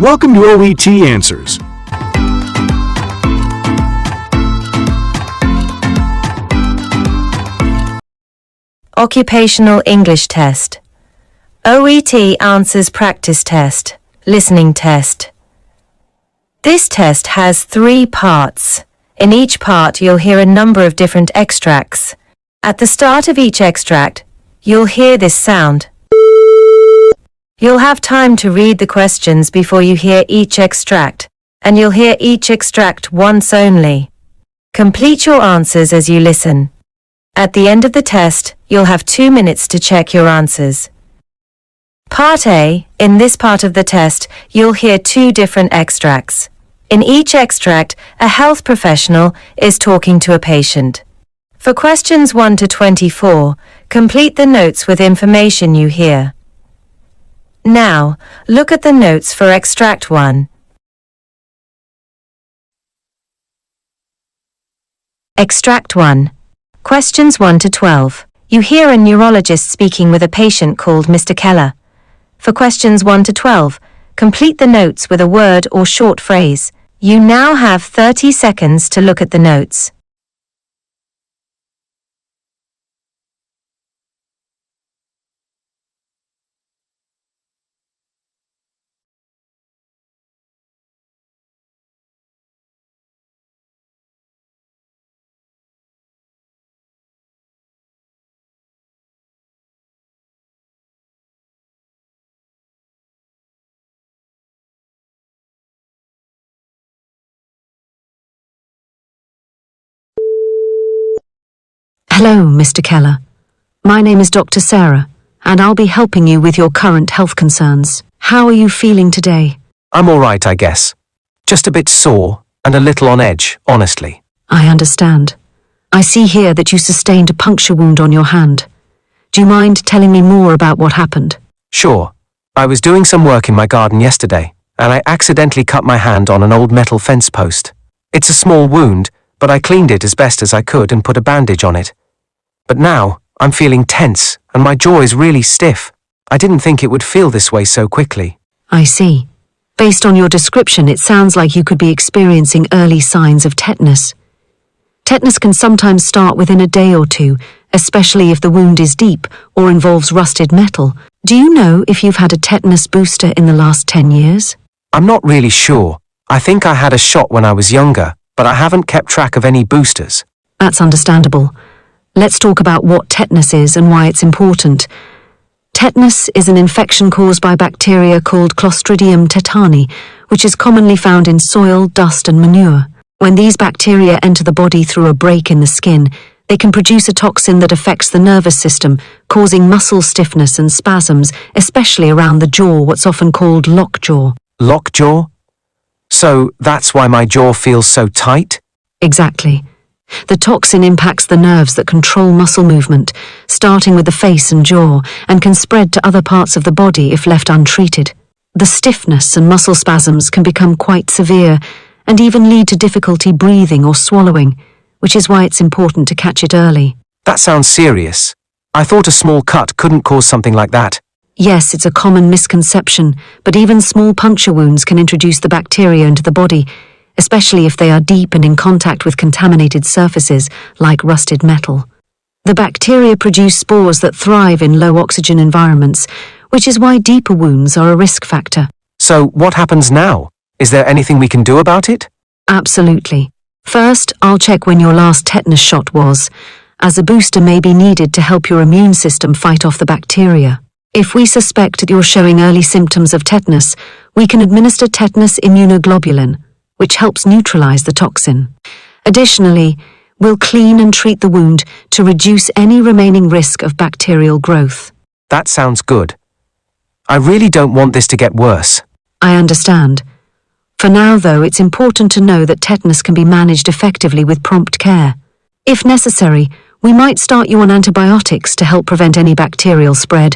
Welcome to OET Answers. Occupational English Test. OET Answers Practice Test, Listening Test. This test has 3 parts. In each part, you'll hear a number of different extracts. At the start of each extract, you'll hear this sound. You'll have time to read the questions before you hear each extract, and you'll hear each extract once only. Complete your answers as you listen. At the end of the test, you'll have 2 minutes to check your answers. Part A. In this part of the test, you'll hear 2 different extracts. In each extract, a health professional is talking to a patient. For questions 1 to 24, complete the notes with information you hear. Now, look at the notes for Extract 1. Extract 1. Questions 1 to 12. You hear a neurologist speaking with a patient called Mr. Keller. For questions 1 to 12, complete the notes with a word or short phrase. You now have 30 seconds to look at the notes. Hello, Mr. Keller. My name is Dr. Sarah, and I'll be helping you with your current health concerns. How are you feeling today? I'm all right, I guess. Just a bit sore and a little on edge, honestly. I understand. I see here that you sustained a puncture wound on your hand. Do you mind telling me more about what happened? Sure. I was doing some work in my garden yesterday, and I accidentally cut my hand on an old metal fence post. It's a small wound, but I cleaned it as best as I could and put a bandage on it. But now, I'm feeling tense, and my jaw is really stiff. I didn't think it would feel this way so quickly. I see. Based on your description, it sounds like you could be experiencing early signs of tetanus. Tetanus can sometimes start within a day or 2, especially if the wound is deep or involves rusted metal. Do you know if you've had a tetanus booster in the last 10 years? I'm not really sure. I think I had a shot when I was younger, but I haven't kept track of any boosters. That's understandable. Let's talk about what tetanus is and why it's important. Tetanus is an infection caused by bacteria called Clostridium tetani, which is commonly found in soil, dust, and manure. When these bacteria enter the body through a break in the skin, they can produce a toxin that affects the nervous system, causing muscle stiffness and spasms, especially around the jaw, what's often called lockjaw. Lockjaw? So that's why my jaw feels so tight? Exactly. The toxin impacts the nerves that control muscle movement, starting with the face and jaw, and can spread to other parts of the body if left untreated. The stiffness and muscle spasms can become quite severe and even lead to difficulty breathing or swallowing, which is why it's important to catch it early. That sounds serious. I thought a small cut couldn't cause something like that. Yes, it's a common misconception, but even small puncture wounds can introduce the bacteria into the body, especially if they are deep and in contact with contaminated surfaces like rusted metal. The bacteria produce spores that thrive in low oxygen environments, which is why deeper wounds are a risk factor. So what happens now? Is there anything we can do about it? Absolutely. First, I'll check when your last tetanus shot was, as a booster may be needed to help your immune system fight off the bacteria. If we suspect that you're showing early symptoms of tetanus, we can administer tetanus immunoglobulin, which helps neutralize the toxin. Additionally, we'll clean and treat the wound to reduce any remaining risk of bacterial growth. That sounds good. I really don't want this to get worse. I understand. For now, though, it's important to know that tetanus can be managed effectively with prompt care. If necessary, we might start you on antibiotics to help prevent any bacterial spread,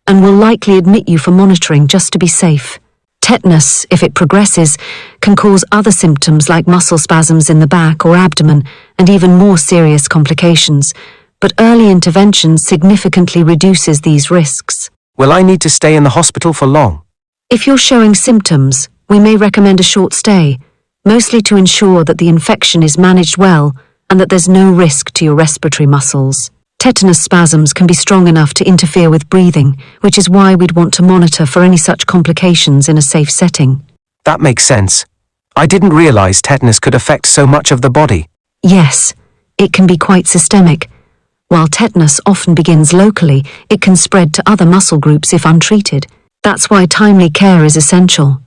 and will likely admit you for monitoring just to be safe. Tetanus, if it progresses, can cause other symptoms like muscle spasms in the back or abdomen and even more serious complications, but early intervention significantly reduces these risks. Will I need to stay in the hospital for long? If you're showing symptoms, We may recommend a short stay, mostly to ensure that the infection is managed well and that there's no risk to your respiratory muscles. Tetanus spasms can be strong enough to interfere with breathing, which is why we'd want to monitor for any such complications in a safe setting. That makes sense. I didn't realize tetanus could affect so much of the body. Yes, it can be quite systemic. While tetanus often begins locally, it can spread to other muscle groups if untreated. That's why timely care is essential.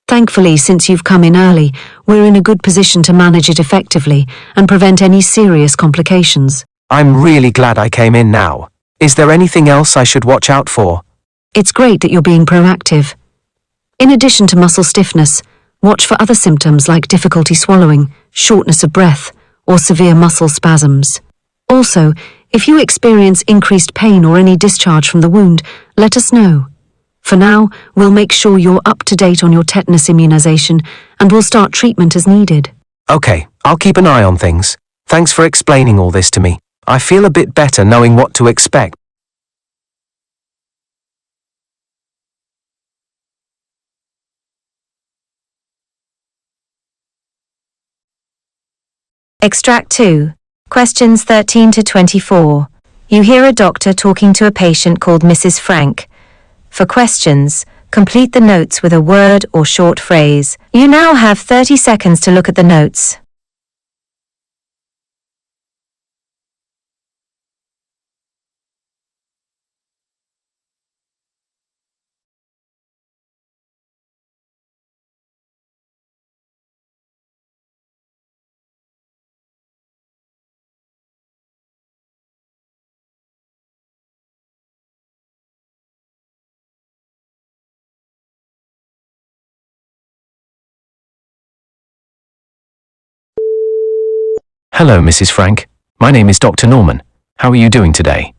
Thankfully, since you've come in early, we're in a good position to manage it effectively and prevent any serious complications. I'm really glad I came in now. Is there anything else I should watch out for? It's great that you're being proactive. In addition to muscle stiffness, watch for other symptoms like difficulty swallowing, shortness of breath, or severe muscle spasms. Also, if you experience increased pain or any discharge from the wound, let us know. For now, we'll make sure you're up to date on your tetanus immunization and we'll start treatment as needed. Okay, I'll keep an eye on things. Thanks for explaining all this to me. I feel a bit better knowing what to expect. Extract 2. Questions 13 to 24. You hear a doctor talking to a patient called Mrs. Frank. For questions, complete the notes with a word or short phrase. You now have 30 seconds to look at the notes. Hello, Mrs. Frank. My name is Dr. Norman. How are you doing today?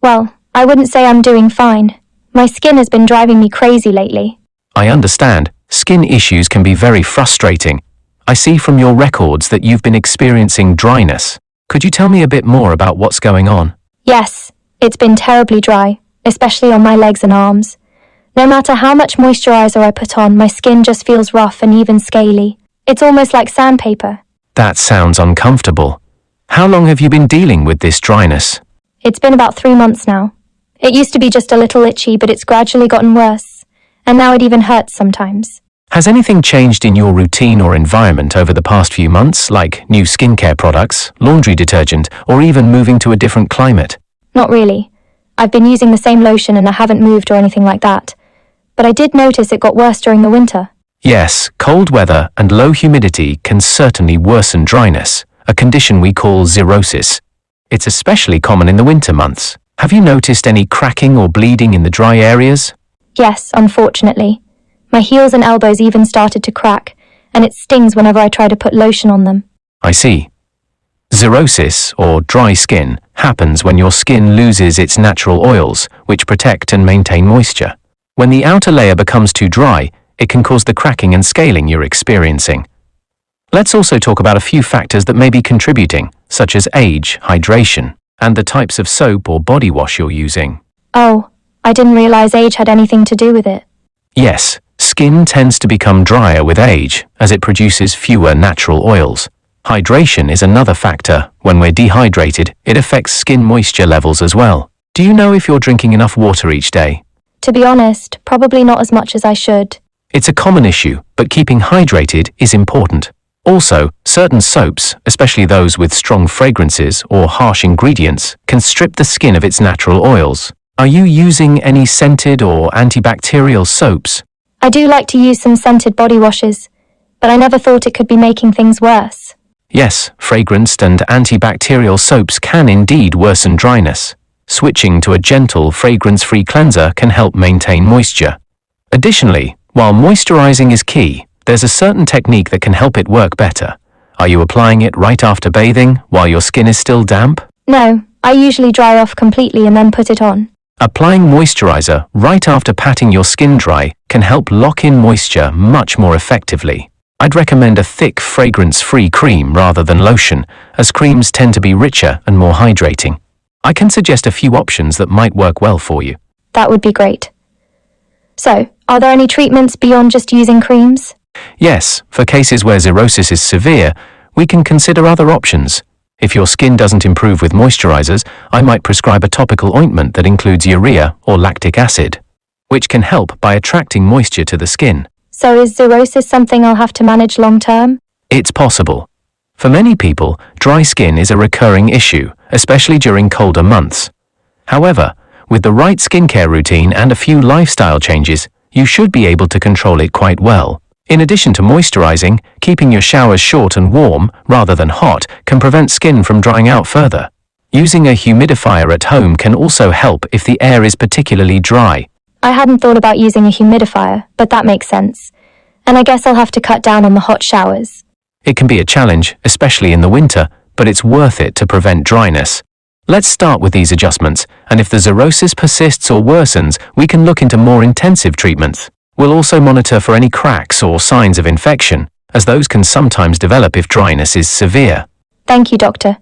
Well, I wouldn't say I'm doing fine. My skin has been driving me crazy lately. I understand. Skin issues can be very frustrating. I see from your records that you've been experiencing dryness. Could you tell me a bit more about what's going on? Yes, it's been terribly dry, especially on my legs and arms. No matter how much moisturizer I put on, my skin just feels rough and even scaly. It's almost like sandpaper. That sounds uncomfortable. How long have you been dealing with this dryness? It's been about 3 months now. It used to be just a little itchy, but it's gradually gotten worse. And now it even hurts sometimes. Has anything changed in your routine or environment over the past few months, like new skincare products, laundry detergent, or even moving to a different climate? Not really. I've been using the same lotion and I haven't moved or anything like that. But I did notice it got worse during the winter. Yes, cold weather and low humidity can certainly worsen dryness, a condition we call xerosis. It's especially common in the winter months. Have you noticed any cracking or bleeding in the dry areas? Yes, unfortunately. My heels and elbows even started to crack, and it stings whenever I try to put lotion on them. I see. Xerosis, or dry skin, happens when your skin loses its natural oils, which protect and maintain moisture. When the outer layer becomes too dry, it can cause the cracking and scaling you're experiencing. Let's also talk about a few factors that may be contributing, such as age, hydration, and the types of soap or body wash you're using. Oh, I didn't realize age had anything to do with it. Yes, skin tends to become drier with age, as it produces fewer natural oils. Hydration is another factor. When we're dehydrated, it affects skin moisture levels as well. Do you know if you're drinking enough water each day? To be honest, probably not as much as I should. It's a common issue, but keeping hydrated is important. Also, certain soaps, especially those with strong fragrances or harsh ingredients, can strip the skin of its natural oils. Are you using any scented or antibacterial soaps? I do like to use some scented body washes, but I never thought it could be making things worse. Yes, fragranced and antibacterial soaps can indeed worsen dryness. Switching to a gentle, fragrance-free cleanser can help maintain moisture. Additionally, while moisturizing is key, there's a certain technique that can help it work better. Are you applying it right after bathing, while your skin is still damp? No, I usually dry off completely and then put it on. Applying moisturizer right after patting your skin dry can help lock in moisture much more effectively. I'd recommend a thick, fragrance-free cream rather than lotion, as creams tend to be richer and more hydrating. I can suggest a few options that might work well for you. That would be great. So, are there any treatments beyond just using creams? Yes, for cases where xerosis is severe, we can consider other options. If your skin doesn't improve with moisturizers, I might prescribe a topical ointment that includes urea or lactic acid, which can help by attracting moisture to the skin. So is xerosis something I'll have to manage long term? It's possible. For many people, dry skin is a recurring issue, especially during colder months. However, with the right skincare routine and a few lifestyle changes, you should be able to control it quite well. In addition to moisturizing, keeping your showers short and warm, rather than hot, can prevent skin from drying out further. Using a humidifier at home can also help if the air is particularly dry. I hadn't thought about using a humidifier, but that makes sense. And I guess I'll have to cut down on the hot showers. It can be a challenge, especially in the winter, but it's worth it to prevent dryness. Let's start with these adjustments, and if the xerosis persists or worsens, we can look into more intensive treatments. We'll also monitor for any cracks or signs of infection, as those can sometimes develop if dryness is severe. Thank you, Doctor.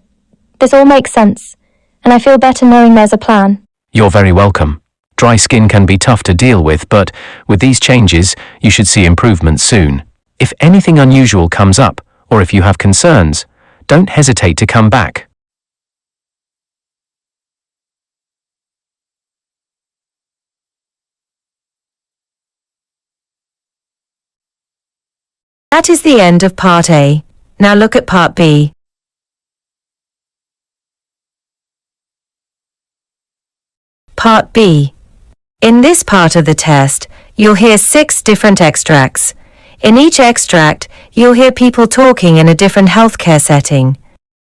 This all makes sense, and I feel better knowing there's a plan. You're very welcome. Dry skin can be tough to deal with, but with these changes, you should see improvement soon. If anything unusual comes up, or if you have concerns, don't hesitate to come back. That is the end of Part A. Now look at Part B. Part B. In this part of the test, you'll hear 6 different extracts. In each extract, you'll hear people talking in a different healthcare setting.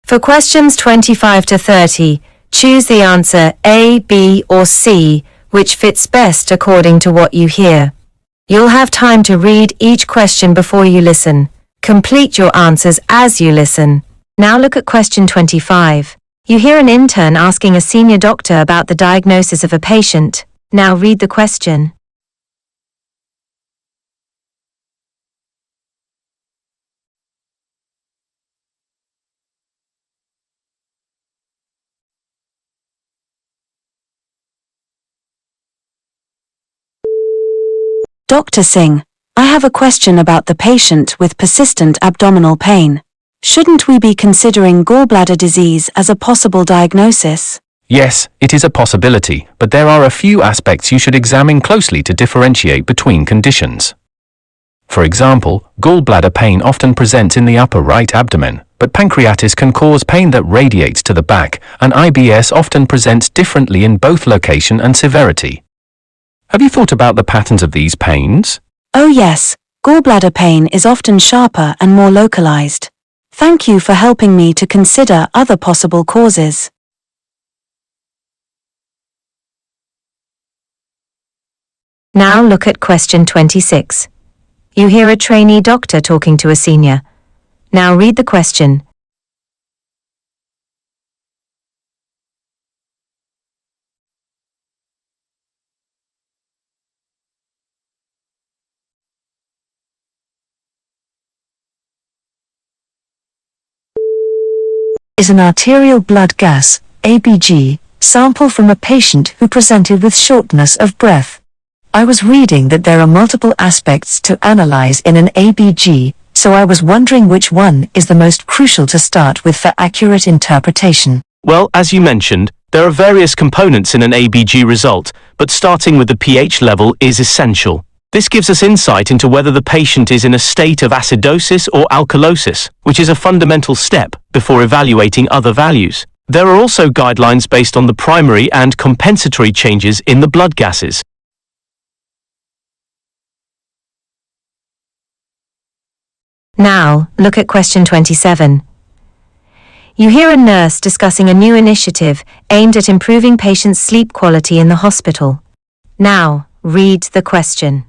For questions 25 to 30, choose the answer A, B, or C, which fits best according to what you hear. You'll have time to read each question before you listen. Complete your answers as you listen. Now look at question 25. You hear an intern asking a senior doctor about the diagnosis of a patient. Now read the question. Dr. Singh, I have a question about the patient with persistent abdominal pain. Shouldn't we be considering gallbladder disease as a possible diagnosis? Yes, it is a possibility, but there are a few aspects you should examine closely to differentiate between conditions. For example, gallbladder pain often presents in the upper right abdomen, but pancreatitis can cause pain that radiates to the back, and IBS often presents differently in both location and severity. Have you thought about the patterns of these pains? Oh yes, gallbladder pain is often sharper and more localized. Thank you for helping me to consider other possible causes. Now look at question 26. You hear a trainee doctor talking to a senior. Now read the question. Is an arterial blood gas, ABG, sample from a patient who presented with shortness of breath. I was reading that there are multiple aspects to analyze in an ABG, so I was wondering which one is the most crucial to start with for accurate interpretation. Well, as you mentioned, there are various components in an ABG result, but starting with the pH level is essential. This gives us insight into whether the patient is in a state of acidosis or alkalosis, which is a fundamental step before evaluating other values. There are also guidelines based on the primary and compensatory changes in the blood gases. Now, look at question 27. You hear a nurse discussing a new initiative aimed at improving patients' sleep quality in the hospital. Now, read the question.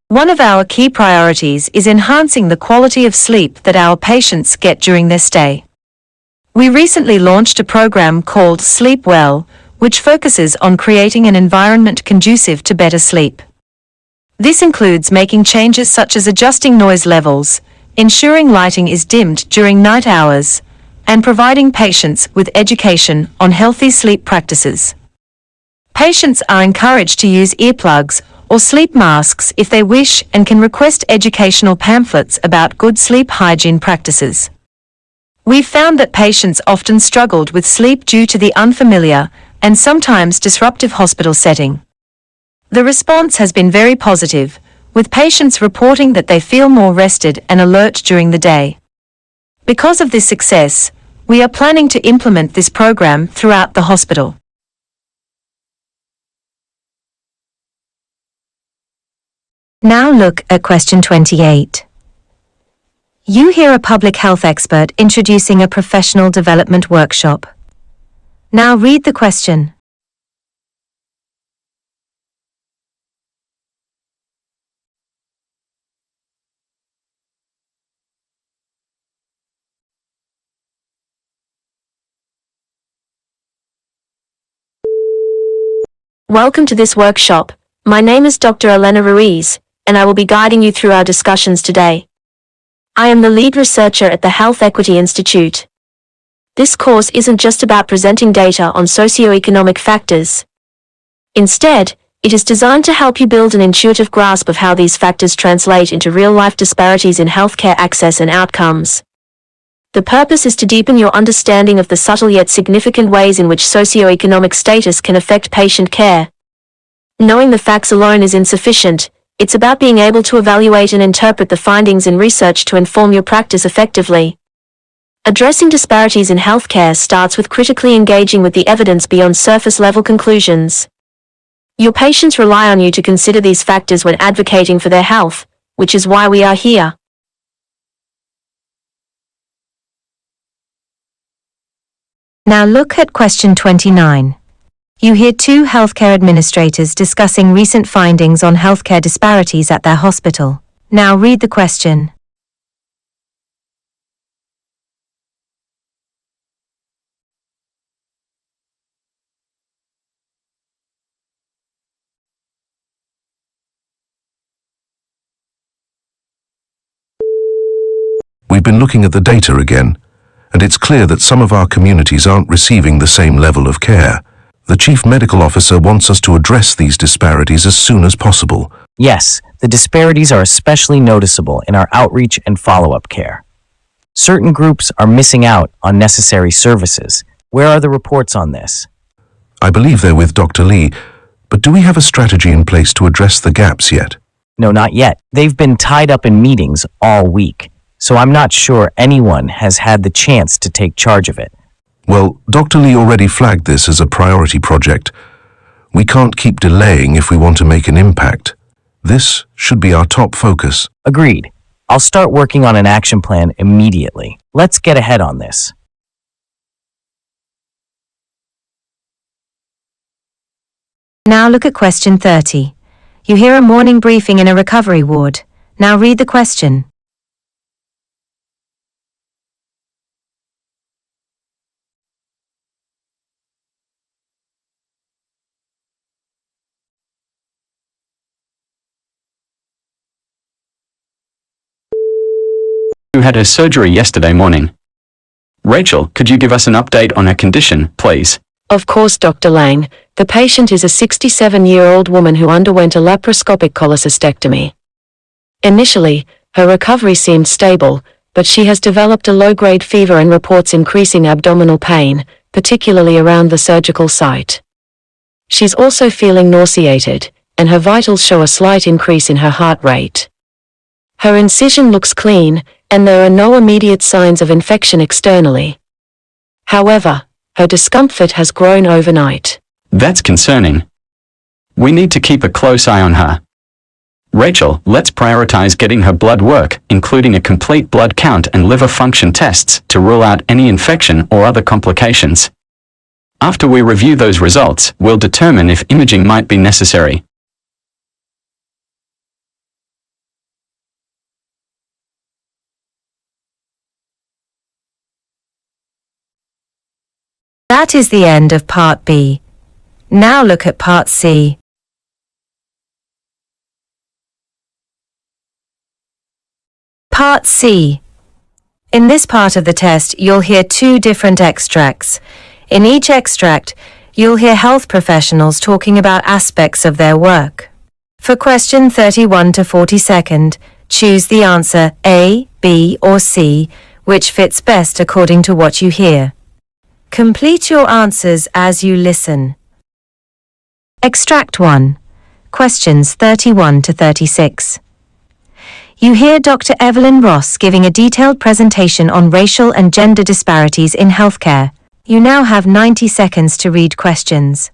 One of our key priorities is enhancing the quality of sleep that our patients get during their stay. We recently launched a program called Sleep Well, which focuses on creating an environment conducive to better sleep. This includes making changes such as adjusting noise levels, ensuring lighting is dimmed during night hours, and providing patients with education on healthy sleep practices. Patients are encouraged to use earplugs or sleep masks if they wish and can request educational pamphlets about good sleep hygiene practices. We've found that patients often struggled with sleep due to the unfamiliar and sometimes disruptive hospital setting. The response has been very positive, with patients reporting that they feel more rested and alert during the day. Because of this success, we are planning to implement this program throughout the hospital. Now look at question 28. You hear a public health expert introducing a professional development workshop. Now read the question. Welcome to this workshop. My name is Dr. Elena Ruiz, and I will be guiding you through our discussions today. I am the lead researcher at the Health Equity Institute. This course isn't just about presenting data on socioeconomic factors. Instead, it is designed to help you build an intuitive grasp of how these factors translate into real-life disparities in healthcare access and outcomes. The purpose is to deepen your understanding of the subtle yet significant ways in which socioeconomic status can affect patient care. Knowing the facts alone is insufficient. It's about being able to evaluate and interpret the findings in research to inform your practice effectively. Addressing disparities in healthcare starts with critically engaging with the evidence beyond surface-level conclusions. Your patients rely on you to consider these factors when advocating for their health, which is why we are here. Now look at question 29. You hear two healthcare administrators discussing recent findings on healthcare disparities at their hospital. Now read the question. We've been looking at the data again, and it's clear that some of our communities aren't receiving the same level of care. The Chief Medical Officer wants us to address these disparities as soon as possible. Yes, the disparities are especially noticeable in our outreach and follow-up care. Certain groups are missing out on necessary services. Where are the reports on this? I believe they're with Dr. Lee, but do we have a strategy in place to address the gaps yet? No, not yet. They've been tied up in meetings all week, so I'm not sure anyone has had the chance to take charge of it. Well, Dr. Lee already flagged this as a priority project. We can't keep delaying if we want to make an impact. This should be our top focus. Agreed. I'll start working on an action plan immediately. Let's get ahead on this. Now look at question 30. You hear a morning briefing in a recovery ward. Now read the question. Who had her surgery yesterday morning. Rachel, could you give us an update on her condition, please? Of course, Dr. Lang. The patient is a 67-year-old woman who underwent a laparoscopic cholecystectomy. Initially, her recovery seemed stable, but she has developed a low-grade fever and reports increasing abdominal pain, particularly around the surgical site. She's also feeling nauseated, and her vitals show a slight increase in her heart rate. Her incision looks clean, and there are no immediate signs of infection externally. However, her discomfort has grown overnight. That's concerning. We need to keep a close eye on her. Rachel, let's prioritize getting her blood work, including a complete blood count and liver function tests, to rule out any infection or other complications. After we review those results, we'll determine if imaging might be necessary. That is the end of part B. Now look at part C. Part C. In this part of the test, you'll hear two different extracts. In each extract, you'll hear health professionals talking about aspects of their work. For question 31 to 42, choose the answer A, B, or C, which fits best according to what you hear. Complete your answers as you listen. Extract 1. Questions 31 to 36. You hear Dr. Evelyn Ross giving a detailed presentation on racial and gender disparities in healthcare. You now have 90 seconds to read questions.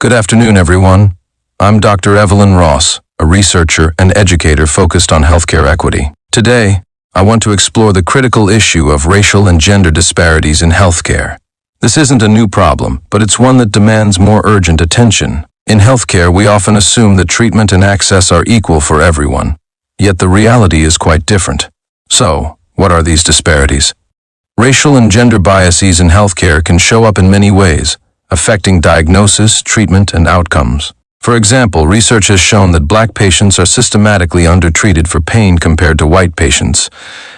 Good afternoon, everyone. I'm Dr. Evelyn Ross, a researcher and educator focused on healthcare equity. Today, I want to explore the critical issue of racial and gender disparities in healthcare. This isn't a new problem, but it's one that demands more urgent attention. In healthcare, we often assume that treatment and access are equal for everyone. Yet the reality is quite different. So, what are these disparities? Racial and gender biases in healthcare can show up in many ways, affecting diagnosis, treatment, and outcomes. For example, research has shown that black patients are systematically undertreated for pain compared to white patients,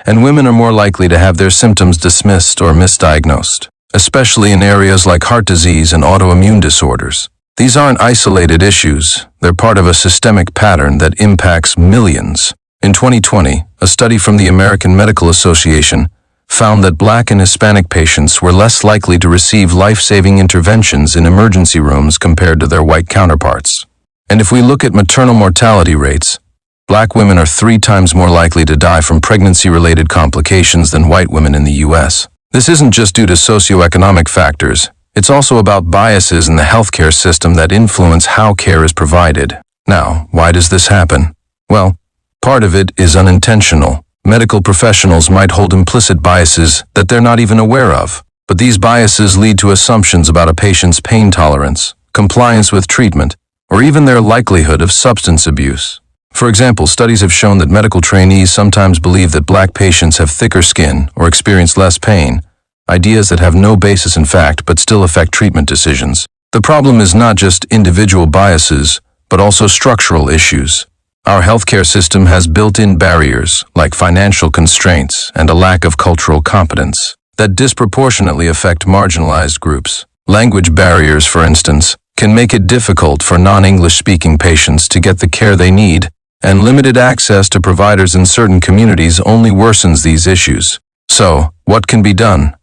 and women are more likely to have their symptoms dismissed or misdiagnosed, especially in areas like heart disease and autoimmune disorders. These aren't isolated issues, they're part of a systemic pattern that impacts millions. In 2020, a study from the American Medical Association found that Black and Hispanic patients were less likely to receive life-saving interventions in emergency rooms compared to their white counterparts. And if we look at maternal mortality rates, Black women are 3 times more likely to die from pregnancy-related complications than white women in the U.S. This isn't just due to socioeconomic factors, it's also about biases in the healthcare system that influence how care is provided. Now, why does this happen? Well, part of it is unintentional. Medical professionals might hold implicit biases that they're not even aware of, but these biases lead to assumptions about a patient's pain tolerance, compliance with treatment, or even their likelihood of substance abuse. For example, studies have shown that medical trainees sometimes believe that Black patients have thicker skin or experience less pain, ideas that have no basis in fact but still affect treatment decisions. The problem is not just individual biases, but also structural issues. Our healthcare system has built-in barriers, like financial constraints and a lack of cultural competence, that disproportionately affect marginalized groups. Language barriers, for instance, can make it difficult for non-English-speaking patients to get the care they need, and limited access to providers in certain communities only worsens these issues. So, what can be done?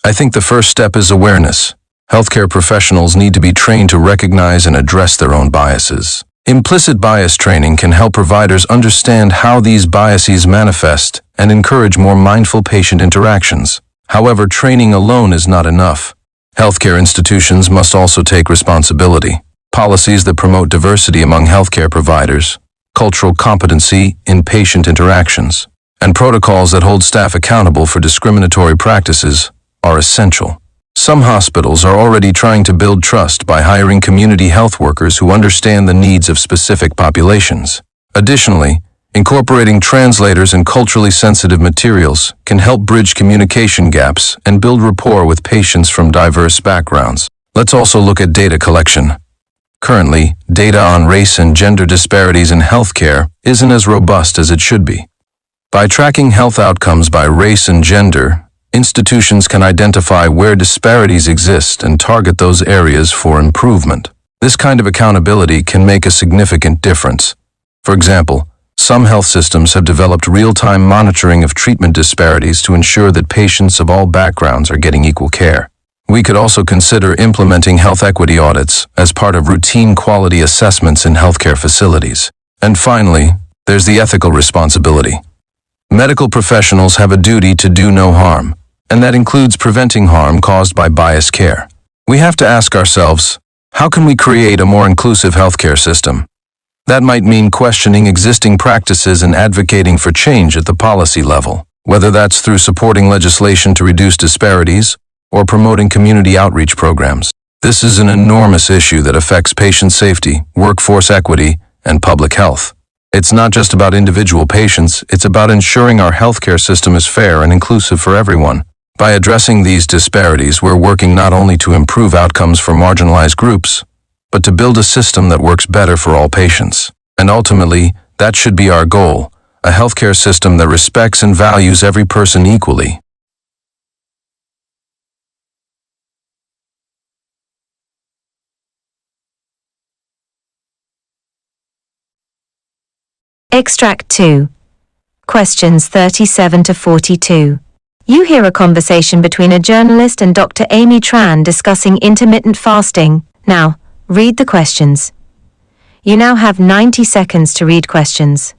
I think the first step is awareness. Healthcare professionals need to be trained to recognize and address their own biases. Implicit bias training can help providers understand how these biases manifest and encourage more mindful patient interactions. However, training alone is not enough. Healthcare institutions must also take responsibility. Policies that promote diversity among healthcare providers, cultural competency in patient interactions, and protocols that hold staff accountable for discriminatory practices are essential. Some hospitals are already trying to build trust by hiring community health workers who understand the needs of specific populations. Additionally, Incorporating translators and culturally sensitive materials can help bridge communication gaps and build rapport with patients from diverse backgrounds. Let's also look at data collection. Currently, data on race and gender disparities in healthcare isn't as robust as it should be. By tracking health outcomes by race and gender, institutions can identify where disparities exist and target those areas for improvement. This kind of accountability can make a significant difference. For example, some health systems have developed real-time monitoring of treatment disparities to ensure that patients of all backgrounds are getting equal care. We could also consider implementing health equity audits as part of routine quality assessments in healthcare facilities. And finally, there's the ethical responsibility. Medical professionals have a duty to do no harm, and that includes preventing harm caused by biased care. We have to ask ourselves, how can we create a more inclusive healthcare system? That might mean questioning existing practices and advocating for change at the policy level, whether that's through supporting legislation to reduce disparities or promoting community outreach programs. This is an enormous issue that affects patient safety, workforce equity, and public health. It's not just about individual patients, it's about ensuring our healthcare system is fair and inclusive for everyone. By addressing these disparities, we're working not only to improve outcomes for marginalized groups, but to build a system that works better for all patients. And ultimately, that should be our goal, a healthcare system that respects and values every person equally. Extract 2. Questions 37 to 42. You hear a conversation between a journalist and Dr. Amy Tran discussing intermittent fasting. Now, read the questions. You now have 90 seconds to read questions.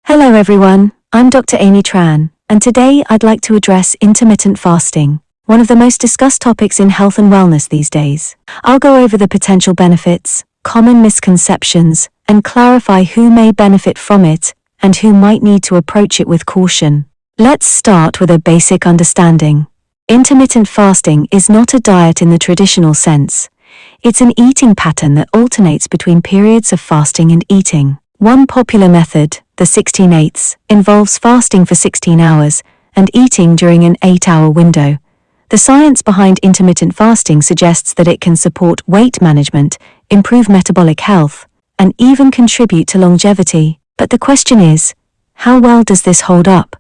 Hello everyone, I'm Dr. Amy Tran, and today I'd like to address intermittent fasting, one of the most discussed topics in health and wellness these days. I'll go over the potential benefits, common misconceptions, and clarify who may benefit from it and who might need to approach it with caution. Let's start with a basic understanding. Intermittent fasting is not a diet in the traditional sense. It's an eating pattern that alternates between periods of fasting and eating. One popular method, the 16/8, involves fasting for 16 hours and eating during an 8-hour window. The science behind intermittent fasting suggests that it can support weight management, improve metabolic health, and even contribute to longevity. But the question is, how well does this hold up?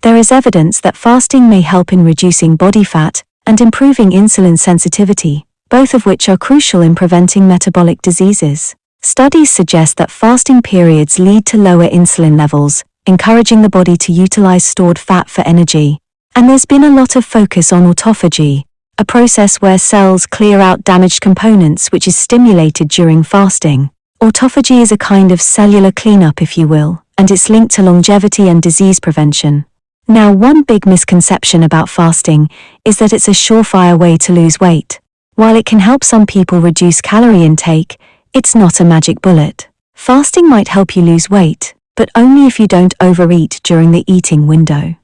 There is evidence that fasting may help in reducing body fat and improving insulin sensitivity, both of which are crucial in preventing metabolic diseases. Studies suggest that fasting periods lead to lower insulin levels, encouraging the body to utilize stored fat for energy. And there's been a lot of focus on autophagy, a process where cells clear out damaged components which is stimulated during fasting. Autophagy is a kind of cellular cleanup, if you will, and it's linked to longevity and disease prevention. Now, one big misconception about fasting is that it's a surefire way to lose weight. While it can help some people reduce calorie intake, it's not a magic bullet. Fasting might help you lose weight, but only if you don't overeat during the eating window.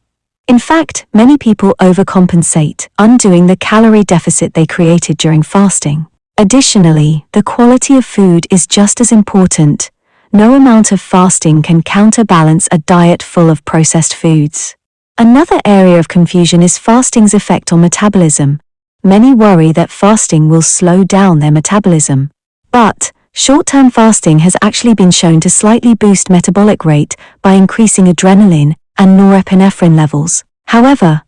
In fact, many people overcompensate, undoing the calorie deficit they created during fasting. Additionally, the quality of food is just as important. No amount of fasting can counterbalance a diet full of processed foods. Another area of confusion is fasting's effect on metabolism. Many worry that fasting will slow down their metabolism. But short-term fasting has actually been shown to slightly boost metabolic rate by increasing adrenaline and norepinephrine levels. However,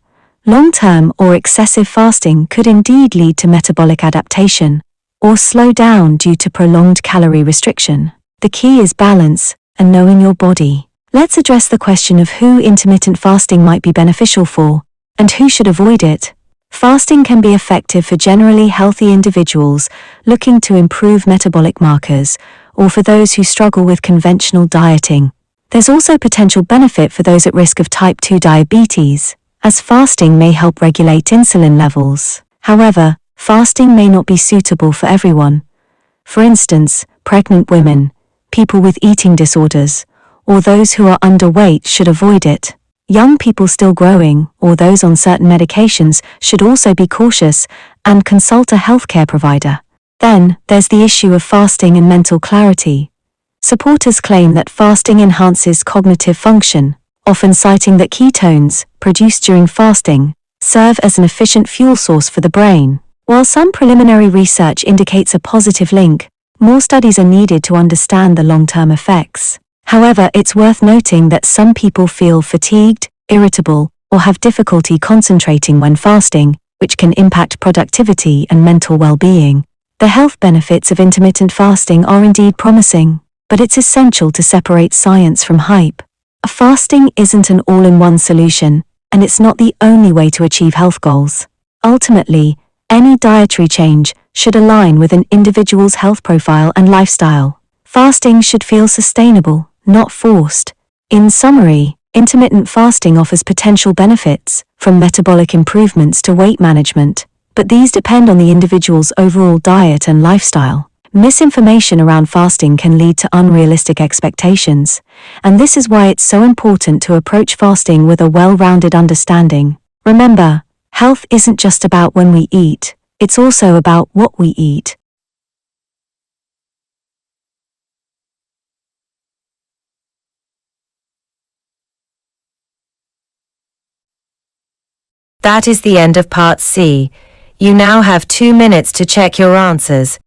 long-term or excessive fasting could indeed lead to metabolic adaptation or slow down due to prolonged calorie restriction. The key is balance and knowing your body. Let's address the question of who intermittent fasting might be beneficial for and who should avoid it. Fasting can be effective for generally healthy individuals looking to improve metabolic markers or for those who struggle with conventional dieting. There's also potential benefit for those at risk of type 2 diabetes, as fasting may help regulate insulin levels. However, fasting may not be suitable for everyone. For instance, pregnant women, people with eating disorders, or those who are underweight should avoid it. Young people still growing, or those on certain medications, should also be cautious and consult a healthcare provider. Then, there's the issue of fasting and mental clarity. Supporters claim that fasting enhances cognitive function, often citing that ketones, produced during fasting, serve as an efficient fuel source for the brain. While some preliminary research indicates a positive link, more studies are needed to understand the long-term effects. However, it's worth noting that some people feel fatigued, irritable, or have difficulty concentrating when fasting, which can impact productivity and mental well-being. The health benefits of intermittent fasting are indeed promising, but it's essential to separate science from hype. Fasting isn't an all-in-one solution, and it's not the only way to achieve health goals. Ultimately, any dietary change should align with an individual's health profile and lifestyle. Fasting should feel sustainable, not forced. In summary, intermittent fasting offers potential benefits, from metabolic improvements to weight management, but these depend on the individual's overall diet and lifestyle. Misinformation around fasting can lead to unrealistic expectations, and this is why it's so important to approach fasting with a well-rounded understanding. Remember, health isn't just about when we eat, it's also about what we eat. That is the end of Part C. You now have 2 minutes to check your answers.